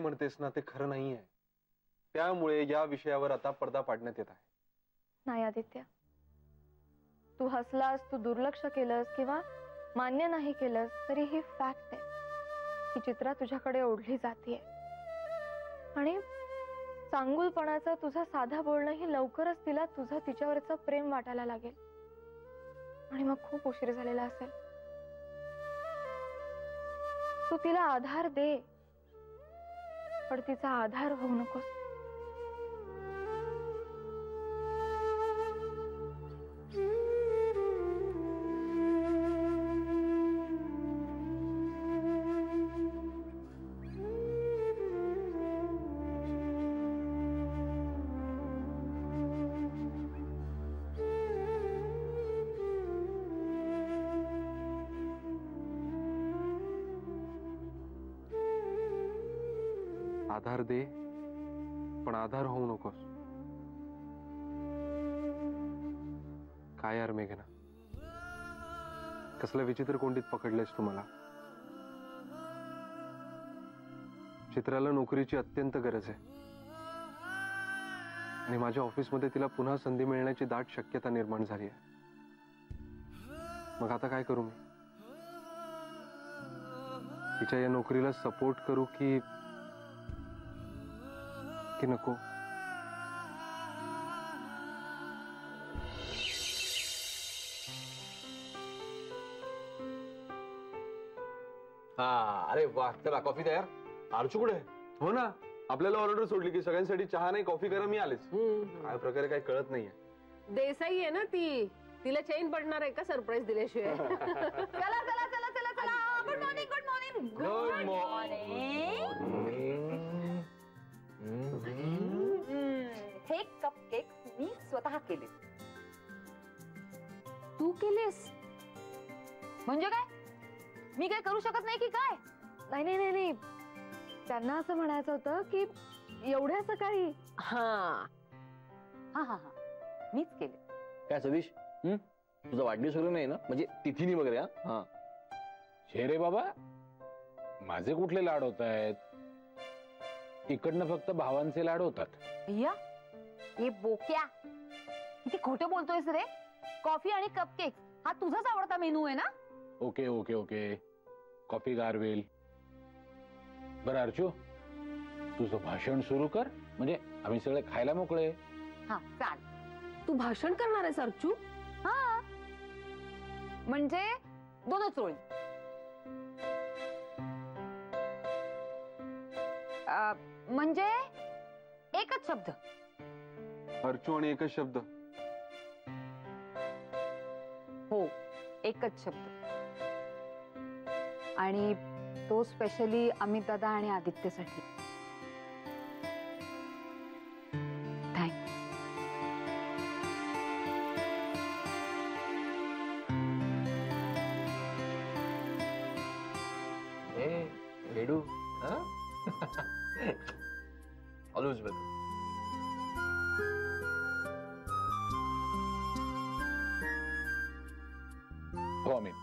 म्हणतेस ना ते खरं नाहीये, त्यामुळे या विषयावर आता पडदा पाडण्यात येत आहे. नाही आदित्य, तू हसलास, तू दुर्लक्ष केलंस किंवा मान्य नाही केलंस तरी ही फॅक्ट आहे की चित्रा तुझ्याकडे ओढली जातीये आणि चांगुलपणाचं तुझं साधा बोलणं ही लवकरच तिला तुझं तिच्यावरचं प्रेम वाटायला लागेल आणि मग खूप उशीर झालेला असेल. तू तिला आधार दे, पण तिचा आधार होऊ नकोस. आधार दे, पण आधार होऊ नकोस. काय यार मेघना, कसलं विचित्र कोंडीत पकडलेस तुम्हाला. चित्राला नोकरीची अत्यंत गरज आहे आणि माझ्या ऑफिसमध्ये तिला पुन्हा संधी मिळण्याची दाट शक्यता निर्माण झाली आहे. मग आता काय करू मी? तिच्या या नोकरीला सपोर्ट करू की नको? हा, अरे वाह, चला कॉफी तयार. आरचू कुठे? हो ना, आपल्याला ऑर्डर सोडली की सगळ्यांसाठी चहा नाही कॉफी करा, मी आलेच. काय प्रकारे काय कळत नाहीये. देसाई आहे ना ती, तिला चेन पडणार आहे का सरप्राईज दिल्याशिवाय? चला चला चला चला चला, good morning good morning good morning. हे कपकेक मी स्वतः केले. तू केलेस? म्हणजे काय, मी काय करू शकत नाही की काय? नाही नाही नाही, त्यांना असं म्हणायचं होतं की एवढ्या सकाळी. हा हा हा हा, मीच केले. काय सतीश, तुझा वाढदिवस वगैरे नाही ना, म्हणजे तिथीनी वगैरे? हा, शेरे बाबा, माझे कुठले लाड होत आहेत? इकडनं फक्त भावांचे लाड होतात. भैया, ये बोक्या किती खोटं बोलतोयस रे. कॉफी आणि कपकेक हा तुझाच आवडता मेनू आहे ना? ओके ओके ओके, कॉफी गारवेल. बरं अर्चू, तुझं भाषण सुरू कर, म्हणजे आम्ही सगळे खायला मोकळे. हा चाल. तू भाषण करणार आहेस अर्चू? हा, म्हणजे दोनच ओळी. म्हणजे एकच शब्द. अर्चू आणि एकच शब्द. हो, एकच शब्द. आणि तो स्पेशली अमित दादा आणि आदित्यसाठी. थँक्स. बेडू, ऑलवेज वेलकम. हो अमित,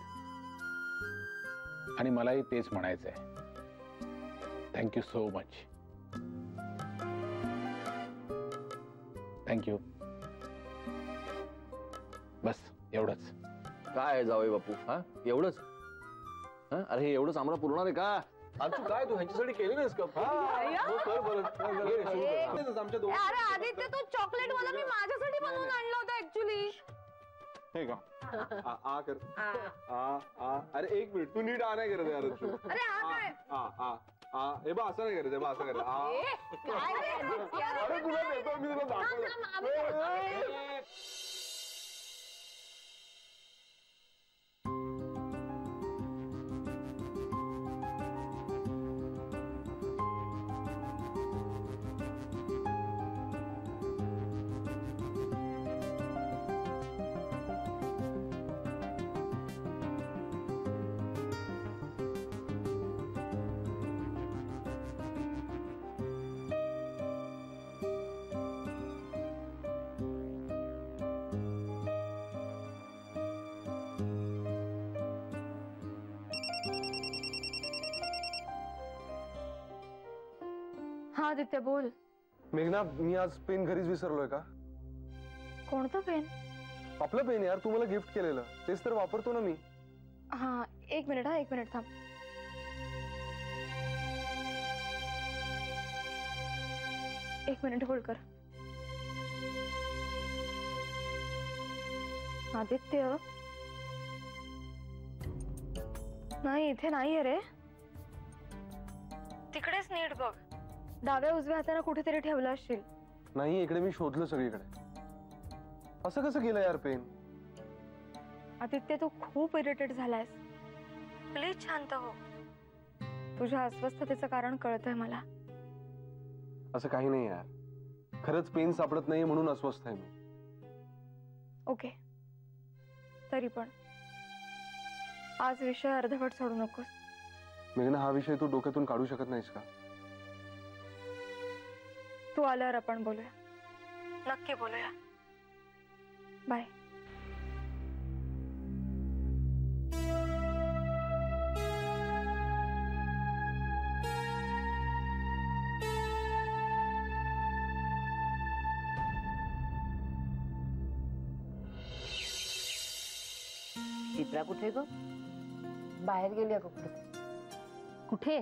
आणि मलाही तेच म्हणायचंय. Thank you so much. थँक्यू. बस एवढंच. काय जावई बापू, हा एवढंच? अरे हे एवढंच आम्हाला पुरणार आहे का? अर्चू काय तू ह्यांच्यासाठी केले नाहीस का? अरे आदित्य, तो चॉकलेट वाला मी माझ्यासाठी बनवून आणलं होतं ऍक्च्युली. हे का आ कर आ. अरे एक मिनिट, तू नीट आ नाही करत यार अर्चू. अरे आ हे बा असं नाही करायचं, बा असं करायचं. अरे तुला देतो मी, तुला दाखवतो. हा आदित्य बोल. मेघना, मी आज पेन घरीच विसरलोय का? कोणतं पेन? आपलं पेन यार, तू मला गिफ्ट केलेलं तेच तर वापरतो ना मी. हा एक मिनिट थांब. एक मिनिट होल्ड कर. आदित्य नाही, इथे नाहीये रे. तिकडेच नीट बघ. डाव्या उजव्या हाताने कुठेतरी ठेवलं असशील. नाही, इकडे मी शोधलं सगळीकडे. असं कसं केलं यार पेन? आदित्य तू खूप इरिटेट झालायस. प्लीज शांत हो. तुझ्या अस्वस्थतेचं कारण कळतंय मला. असं काही नाही यार, खरंच पेन सापडत नाही म्हणून अस्वस्थ आहे मी. ओके, तरी पण आज विषय अर्धवट सोडू नकोस. मेघना, हा विषय तू डोक्यातून काढू शकत नाहीस का? तू आल्यावर आपण बोलूया. नक्की बोलूया. बाय. चित्रा कुठे ग? बाहेर गेली अगं कुठे. कुठे?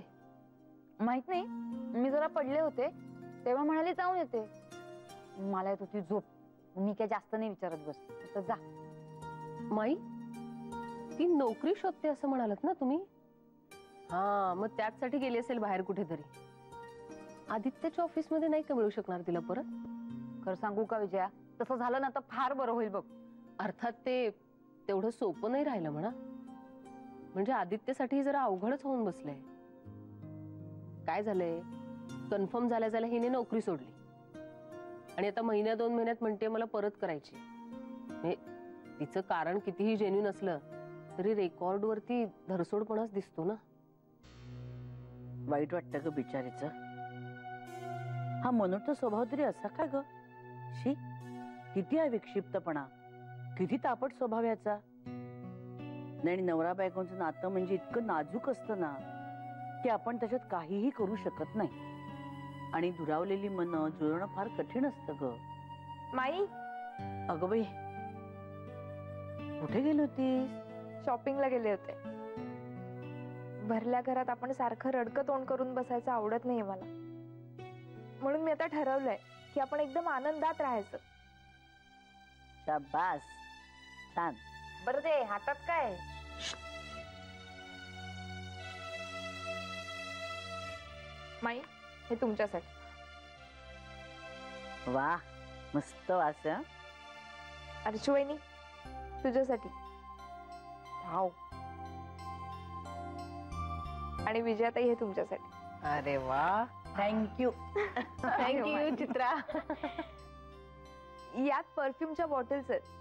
माहित नाही, मी जरा पडले होते तेव्हा म्हणाले जाऊन येते. मला येत होती झोप. मी काय जास्त नाही विचारत बस. आता जा. माई, ती नोकरी शोधते असं म्हणालात ना तुम्ही? हा, मग त्याचसाठी गेली असेल बाहेर कुठेतरी. आदित्यच्या ऑफिस मध्ये नाही का मिळू शकणार तिला परत? खरं सांगू का विजया, तसं झालं ना तर फार बरं होईल बघ. अर्थात ते तेवढं सोपं नाही राहिलं म्हणा. म्हणजे आदित्यसाठी जरा अवघडच होऊन बसलंय. काय झालंय, कन्फर्म झाल्या हिने नोकरी सोडली आणि आता महिन्या 2 महिन्यात म्हणते मला परत करायची. तिचं कारण कितीही जेन्युइन असलं तरी रेकॉर्ड वरती धरसोडपणाच दिसतो ना. वाईट वाटतं ग बिचारीचं. हा मनोट स्वभाव तरी असा काय ग? शी, किती हा विक्षिप्तपणा, किती तापट स्वभाव याचा. आणि नवरा बायकोंचं नातं म्हणजे इतकं नाजूक असतं ना की आपण त्याच्यात काहीही करू शकत नाही. आणि दुरावलेली मनं जुळवणं फार कठीण असतं ग. माई, अगं बाई, कुठे गेली होतीस? शॉपिंगला गेले होते. भरल्या घरात आपण सारखं रडकं तोंड करून बसायचं आवडत नाही मला. म्हणून मी आता ठरवलंय की आपण एकदम आनंदात राहायचं. शाबास, छान. बरं दे हातात काय? माई, हे तुमच्यासाठी. वा, मस्त वास. अर्चू वहिनी, तुझ्यासाठी. भाव. आणि विजयाताई, हे तुमच्यासाठी. अरे वा, थँक्यू. थँक्यू चित्रा. यात परफ्यूमच्या बॉटल्स आहेत.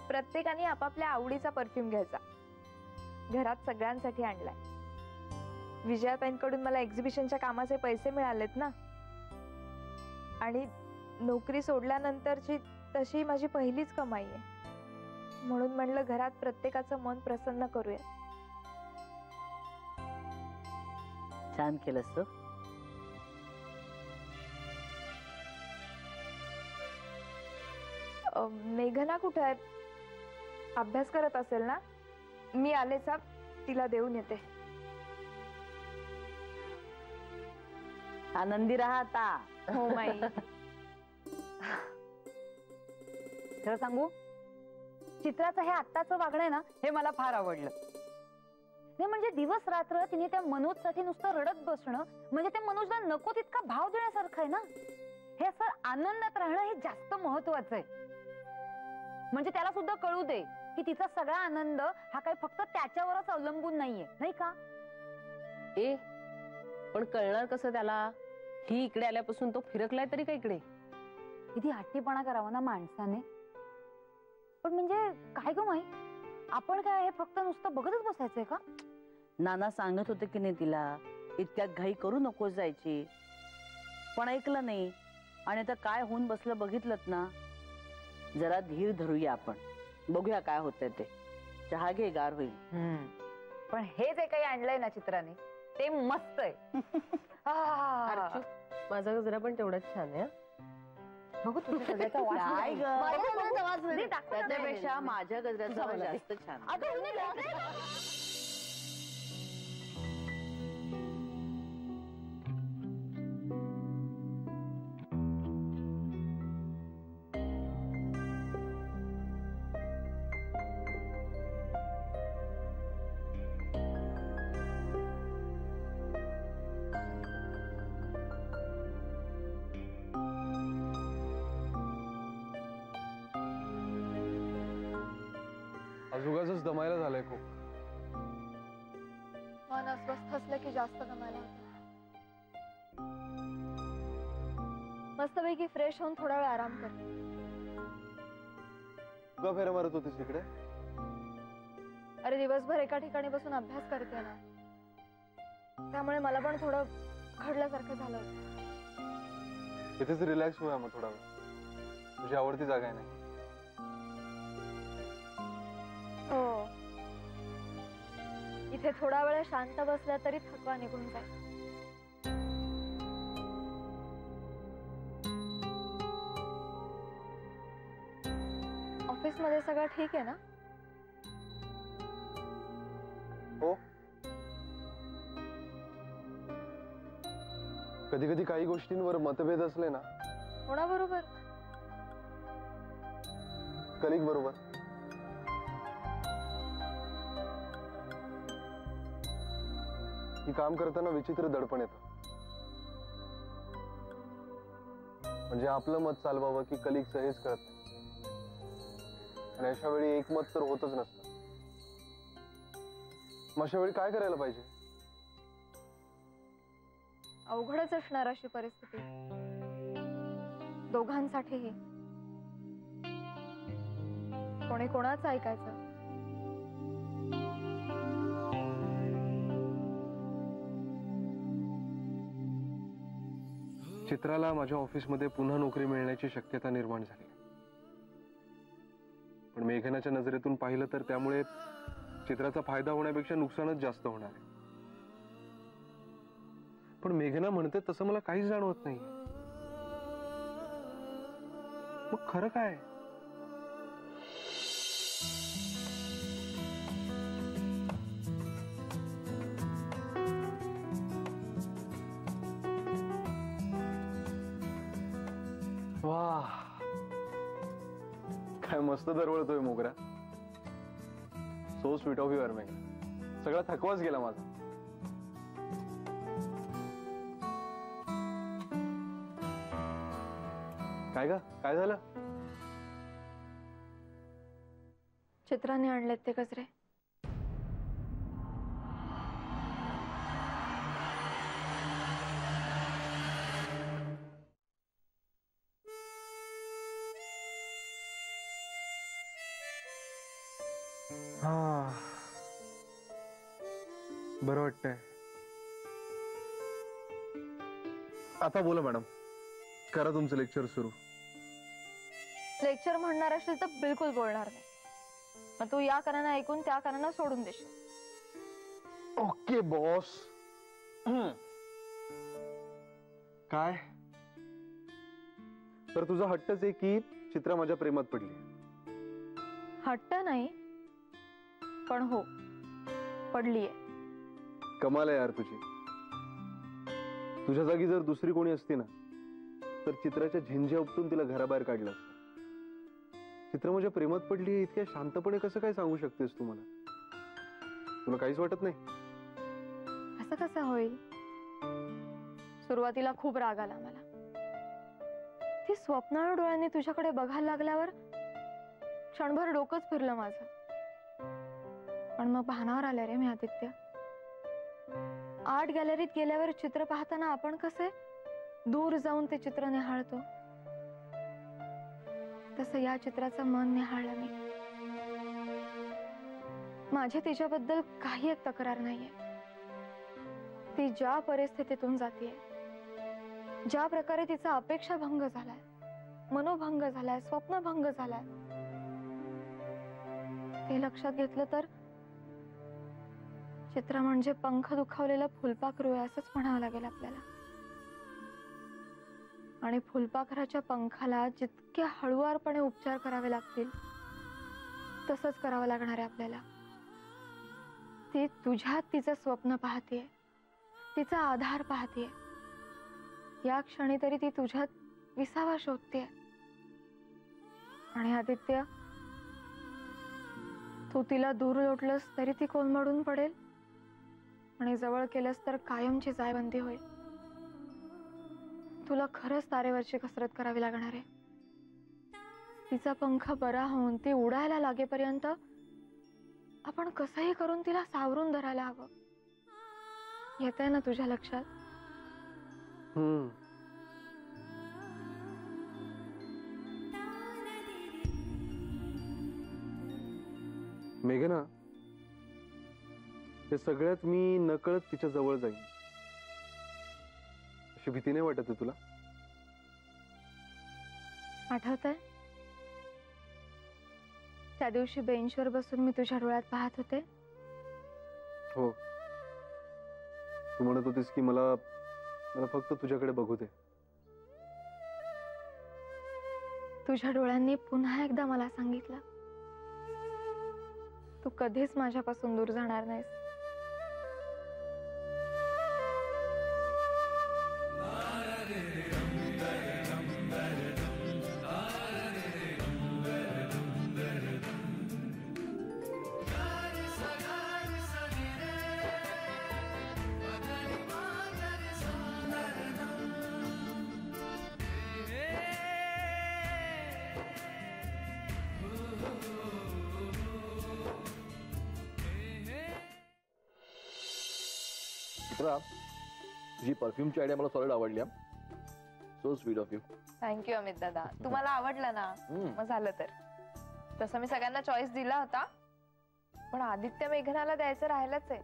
प्रत्येकाने आपापल्या आवडीचा परफ्यूम घ्यायचा. घरात सगळ्यांसाठी आणलाय. विजयाताईंकडून मला एक्झिबिशनच्या कामाचे पैसे मिळालेत ना, आणि नोकरी सोडल्यानंतरची तशी माझी पहिलीच कमाई आहे. म्हणून म्हणलं घरात प्रत्येकाचं मन प्रसन्न करूया. छान केलंस. मेघना कुठे आहे? अभ्यास करत असेल ना. मी आले साहेब, तिला देऊन येते. आनंदी राहा आता. हो माई. खरं सांगू, चित्राचं हे आत्ताचं वागणं आहे ना, हे मला फार आवडलं. नाही म्हणजे दिवस रात्र तिने त्या मनोजसाठी नुसतं रडत बसणं म्हणजे त्या मनोजला नको तितका भाव देण्यासारखं आहे ना. हे असं आनंदात राहणं हे जास्त महत्वाचं आहे. म्हणजे त्याला सुद्धा कळू दे की तिचा सगळा आनंद हा काही फक्त त्याच्यावरच अवलंबून नाहीये, नाही का? ए, पण कळणार कसं त्याला? ही इकडे आल्यापासून तो फिरकलाय तरी का इकडे? किती हट्टीपणा करावा ना माणसाने. पण म्हणजे काय ग माई, आपण काय हे फक्त नुसतं बघतच बसायचंय का? नाना सांगत होते की नाही तिला, इतक्यात घाई करू नकोस जायची, पण ऐकलं नाही. आणि आता काय होऊन बसलं बघितलं ना. जरा धीर धरूया आपण, बघूया काय होतंय ते. चहा घे, गार होईल. पण हे जे काही आणलंय ना चित्राने ते मस्त आहे. अर्चू, माझा गजरा पण तेवढाच छान आहे हं. बघू तुझ्या गजऱ्याचा वास काय बघू. ग? माझ्या गजऱ्याचा वास नाही. दे, दाखव ना. त्याच्यापेक्षा माझ्या गजऱ्याचा वास जास्त छान आहे. अगं, हिने लावलंय. आज उगाचच दमायला झालंय खूप. मन अस्वस्थ असलं की जास्त दमायला होतं. मस्तपैकी फ्रेश होऊन थोडा वेळ आराम कर. का फेऱ्या मारत होतीस इकडे? अरे दिवसभर एका ठिकाणी बसून अभ्यास करते ना, त्यामुळे मला पण थोडं घडल्यासारखं झालं होतं. इथेच रिलॅक्स होऊया मग थोडा वेळ. तुझी आवडती जागा आहे ना. हो, इथे थोडा वेळ शांत बसला तरी थकवा निघून जाईल. ऑफिस मध्ये सगळं ठीक आहे ना? हो. कधी कधी काही गोष्टींवर मतभेद असले ना, कोणाबरोबर? कलिक बरोबर. की काम करताना विचित्र दडपण येतं. म्हणजे आपलं मत चालवावं की कलिगचं हेच कळत नाही. आणि अशा वेळी एकमत तर होतच नसतं. मग अशा वेळी काय करायला पाहिजे? अवघडच असणार अशी परिस्थिती दोघांसाठीही. कोणी कोणाचं ऐकायचं? चित्राला माझ्या ऑफिसमध्ये पुन्हा नोकरी मिळण्याची शक्यता निर्माण झाली. पण मेघनाच्या नजरेतून पाहिलं तर त्यामुळे चित्राचा फायदा होण्यापेक्षा नुकसानच जास्त होणार आहे. पण मेघना म्हणते तसं मला काहीच जाणवत नाही. मग खरं काय? वाह, काय मस्त दरवळतोय मोगरा. सो स्वीट ऑफ युअर मेघना. सगळा थकवाच गेला माझा. काय ग, काय झालं? चित्राने आणलेत ते गजरे. हा, बरं वाटतंय. आता बोला मॅडम, करा तुमचं लेक्चर सुरू. लेक्चर म्हणणार असेल तर बिलकुल बोलणार नाही. मग तू या कानानं ऐकून त्या कानानं सोडून देशील. Okay boss. काय तर तुझा हट्टच आहे की चित्रा माझ्या प्रेमात पडली? हट्ट नाही, पण हो, पडलीये. कमाल आहे यार तुझी. तुझ्या जागी जर दुसरी कोणी असती ना, तर चित्राच्या झिंज्या उपटून तिला घराबाहेर काढलं असतं. चित्र माझ्या प्रेमात पडली इतक्या शांतपणे कसं काय सांगू शकतेस तू मला? तुला काहीच वाटत नाही? असं कसं होईल? सुरुवातीला खूप राग आला मला. ती स्वप्नाळ डोळ्यांनी तुझ्याकडे बघायला लागल्यावर क्षणभर डोकंच फिरलं माझं. पण मग भानावर आले रे मी आदित्य. आर्ट गॅलरीत गेल्यावर चित्र पाहताना आपण कसे दूर जाऊन ते चित्र निहाळतो, तसं या चित्राचं मन निहाळलं मी. माझी तिच्याबद्दल काही एक तक्रार नाहीये. ती ज्या परिस्थितीतून जातीये, ज्या प्रकारे तिचा अपेक्षाभंग झालाय, मनोभंग झालाय, स्वप्नभंग झालाय, ते लक्षात घेतलं तर चित्र म्हणजे पंख दुखावलेलं फुलपाखरू आहे असंच म्हणावं लागेल आपल्याला. आणि फुलपाखराच्या पंखाला जितके हळुवारपणे उपचार करावे लागतील तसंच करावं लागणार आहे आपल्याला. ती तुझ्यात तिचं स्वप्न पाहतीये, तिचा आधार पाहतीये. या क्षणी तरी ती तुझ्यात विसावा शोधतेय. आणि आदित्य, तू तिला दूर लोटलंस तरी ती कोलमडून पडेल आणि जवळ केलंस तर कायमची जायबंदी होईल. तुला खरंच तारेवरची कसरत करावी लागणार आहे. तिचा पंख बरा होऊन ती उडायला लागेपर्यंत आपण कसंही करून तिला सावरून धरायला हवं. येतंय ना तुझ्या लक्षात? मेघना, हे सगळ्यात मी नकळत तिच्या जवळ जाईन अशी भीती नाही वाटत आहे तुला? आठवतंय त्या दिवशी बेंचवर बसून मी तुझ्या डोळ्यात पाहत होते? हो, तू म्हणत होतीस की मला फक्त तुझ्याकडे बघू दे. तुझ्या डोळ्यांनी पुन्हा एकदा मला सांगितलं, तू कधीच माझ्यापासून दूर जाणार नाहीस. चित्रा, तुझी परफ्यूमची आयडिया मला सॉलिड आवडली. So sweet of you. Thank you Amit दादा. तुम्हाला आवडलं ना, मग झालं तर. तसं मी सगळ्यांना चॉईस दिला होता, पण आदित्य मेघनाला द्यायचं राहिलंच आहे.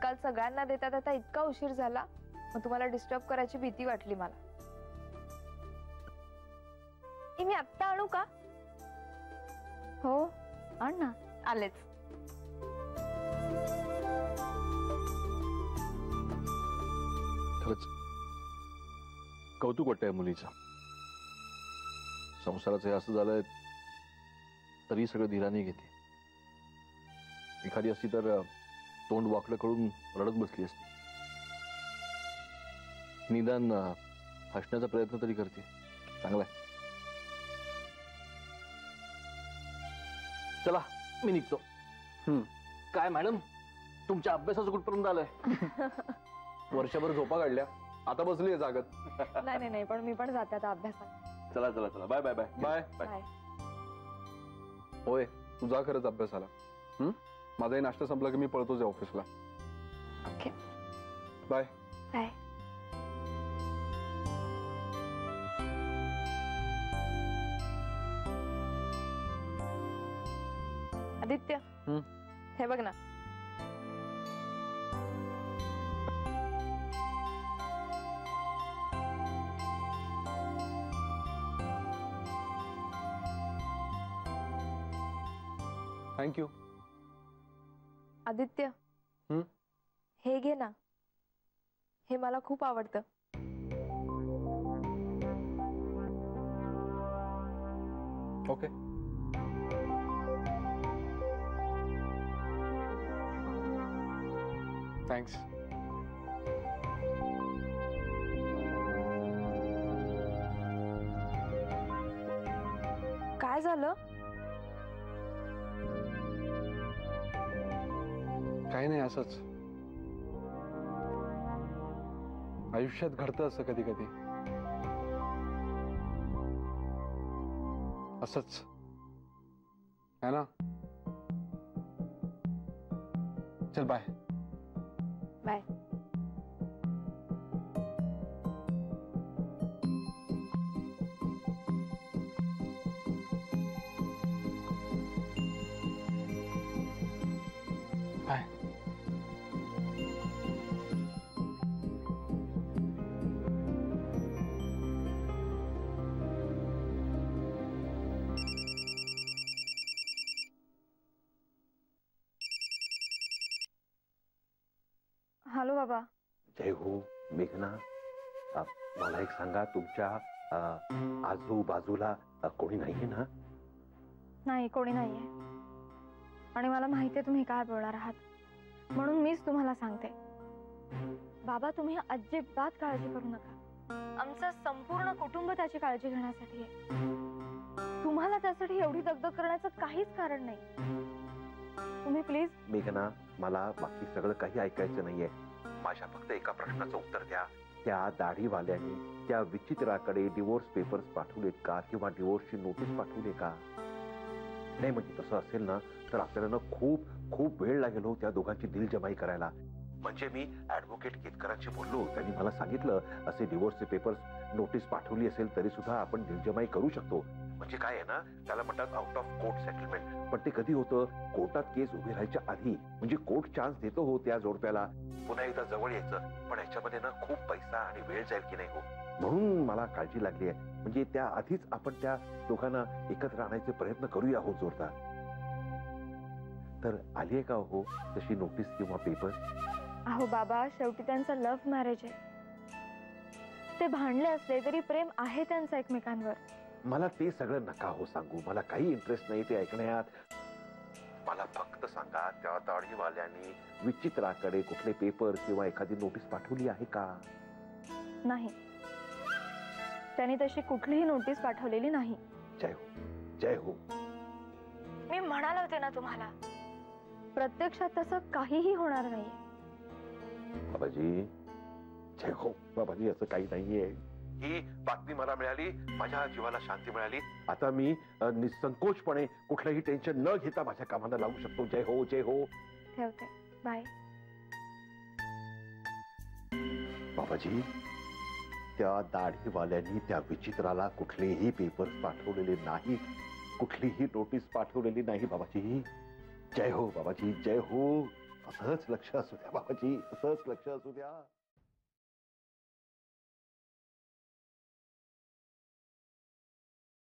काल सगळ्यांना देता देता इतका उशीर झाला, मग तुम्हाला डिस्टर्ब करायची भीती वाटली मला. मी आत्ता आणू का? हो, आण ना. आलेच. खरंच कौतुक वाटतंय मुलीचं. संसाराचं हे असं झालंय तरी सगळं धीराने घेते. एखादी असती तर तोंड वाकडं करून रडत बसली असती. निदान हसण्याचा प्रयत्न तरी करते. चांगलाय. चला मी निघतो. काय मॅडम, तुमच्या अभ्यासाचं कुठपर्यंत आलंय? वर्षभर झोपा काढल्या, आता बसलीये जागत. नाही नाही, पण मी पण जाते आता अभ्यासात. चला चला चला, bye bye bye bye bye. होय, तू जा खरंच अभ्यासाला. माझाही नाश्ता संपला की मी पळतोच ऑफिसला. Okay, bye bye. आदित्य, हे बघ ना. थँक्यू. आदित्य, हे घे ना. हे मला खूप आवडतं. ओके. थँक्स. काय झालं? काही नाही, असंच. आयुष्यात घडतं असं कधी कधी. असंच है ना. चल बाय. बाय. बाय. हॅलो बाबा. जय हो मेघना. मला एक सांगा, तुमच्या आजूबाजूला कोणी नाहीये ना? नाही, कोणी नाहीये. आणि मला माहितीये तुम्ही काय बोलणार आहात, म्हणून मीच तुम्हाला सांगते. बाबा, तुम्ही अजिबात काळजी करू नका. आमचं संपूर्ण कुटुंब त्याची काळजी घेण्यासाठी आहे. तुम्हाला त्यासाठी एवढी दगदग करण्याचं काहीच कारण नाही. तुम्ही प्लीज. मेघना, मला बाकी सगळं काही ऐकायचं नाहीये. माझ्या फक्त एका प्रश्नाचं उत्तर द्या. त्या दाढीवाल्यांनी त्या विचित्राकडे डिवोर्स पेपर्स पाठवलेत का, किंवा डिवोर्सची नोटीस पाठवली का? नाही, म्हणजे तसं असेल ना तर आपल्याला ना खूप खूप वेळ लागेल हो त्या दोघांची दिलजमाई करायला. म्हणजे मी ऍडव्होकेट केतकरांशी बोललो, त्यांनी मला सांगितलं असे डिवोर्सचे पेपर्स नोटीस पाठवली असेल तरी सुद्धा आपण दिलजमाई करू शकतो. म्हणजे काय आहे ना, त्याला म्हणतात आउट ऑफ कोर्ट सेटलमेंट. पण ते कधी होतं? कोर्टात केस उभी राहायच्या आधी. म्हणजे कोर्ट चान्स देतो हो त्या जोडप्याला पुन्हा एकदा जवळ यायचं. पण याच्यामध्ये ना खूप पैसा आणि वेळ जाईल की नाही हो, म्हणून मला काळजी लागली आहे. म्हणजे त्या आधीच आपण त्या दोघांना एकत्र आणायचे प्रयत्न करूया हो जोरदार. तर आली आहे का हो तशी नोटीस किंवा पेपर? अहो बाबा, शेवटी त्यांचं लव्ह मॅरेज आहे. ते भांडले असले तरी प्रेम आहे त्यांचं एकमेकांवर. मला ते सगळं नका हो सांगू, मला काही इंटरेस्ट नाही ते ऐकण्यात. मला फक्त सांगा, त्या दाढीवाल्यांनी विचित्राकडे कुठले पेपर किंवा एखादी नोटीस पाठवली आहे का? नाही, त्यांनी तशी कुठलीही नोटीस पाठवलेली नाही. जय हो, जय हो. मी म्हणाले होते ना तुम्हाला, प्रत्यक्षात तसं काहीही होणार नाहीये. बाबाजी, जय हो. बाबाजी, असं काही नाहीये. ही बातमी मला मिळाली, माझ्या जीवाला शांती मिळाली. आता मी निसंकोचपणे कुठलंही टेन्शन न घेता माझ्या कामाला लागू शकतो. जय हो, जय हो. ठेवते, बाय. बाबाजी, त्या दाढीवाल्यांनी त्या विचित्राला कुठलेही पेपर्स पाठवलेले नाही, कुठलीही नोटीस पाठवलेली नाही बाबाजी. जय हो बाबाजी, जय हो. असंच लक्ष असू द्या बाबाजी, असंच लक्ष असू द्या.